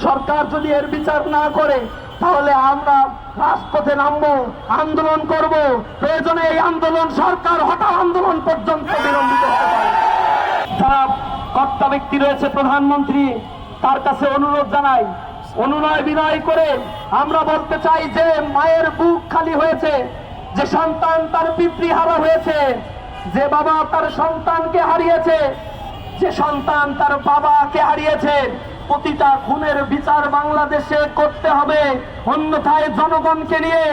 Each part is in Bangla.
সরকার যদি এর বিচার না করে তাহলে আমরা রাজপথে নামবো, আন্দোলন করব। প্রয়োজনে এই আন্দোলন সরকার হটাও আন্দোলন পর্যন্ত বিলম্বিত হতে পারে। যারা কর্তা ব্যক্তি রয়েছে, প্রধানমন্ত্রী, তার কাছে অনুরোধ জানাই, অনুনয় বিনয় করে আমরা বলতে চাই যে মায়ের বুক খালি হয়েছে, যে সন্তান তার পিতৃহারা হয়েছে, যে বাবা তার সন্তানকে হারিয়েছে, যে সন্তান তার বাবাকে হারিয়েছে, প্রতিটা খুনের বিচার বাংলাদেশে করতে হবে। অন্যথায় জনগণকে নিয়ে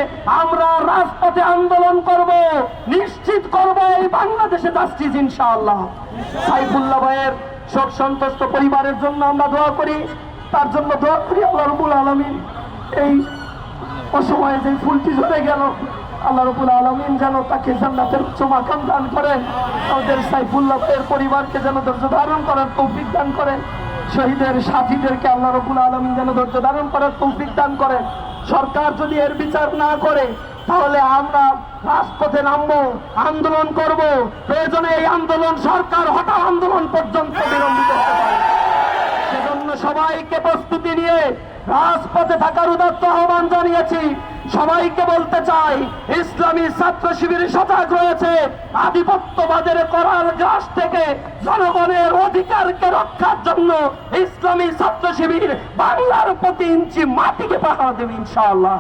আমরা রাজপথে আন্দোলন করব, নিশ্চিত করব এই বাংলাদেশে জাস্টিস ইনশাআল্লাহ। সাইফুল্লাহ ভাইয়ের শোক সন্তুষ্ট পরিবারের জন্য আমরা দোয়া করি, তার জন্য দোয়া করি আল্লাহ রাব্বুল আলামিন এই অসময়ে যে ফুলটি ঝরে গেল, আল্লাহ রাব্বুল আলামিন যেন তাকে জান্নাতের উচ্চ মাকাম দান করেন। আমাদের সাইফুল্লাহ ভাইয়ের পরিবারকে যেন ধৈর্য ধারণ করার তৌফিক দান করেন। শহীদের সাথীদেরকে আল্লাহ রাব্বুল আলামিন যেন ধৈর্য ধারণ করার তৌফিক দান করেন। সরকার যদি এর বিচার না করে তাহলে আমরা রাজপথে নামবো, আন্দোলন করব। প্রয়োজনে এই আন্দোলন সরকার হটাও আন্দোলন পর্যন্ত বিলম্বিত হতে পারে। সেজন্য সবাইকে প্রস্তুতি নিয়ে রাজপথে থাকার উদাত্ত আহ্বান জানিয়েছি। সবাইকে বলতে চাই, ইসলামী ছাত্র শিবির সজাগ রয়েছে। আধিপত্যবাদের করাল গ্রাস থেকে জনগণের অধিকারকে রক্ষার জন্য ইসলামী ছাত্র শিবির বাংলার প্রতি ইঞ্চি মাটিকে পাহারা দেবে ইনশাআল্লাহ।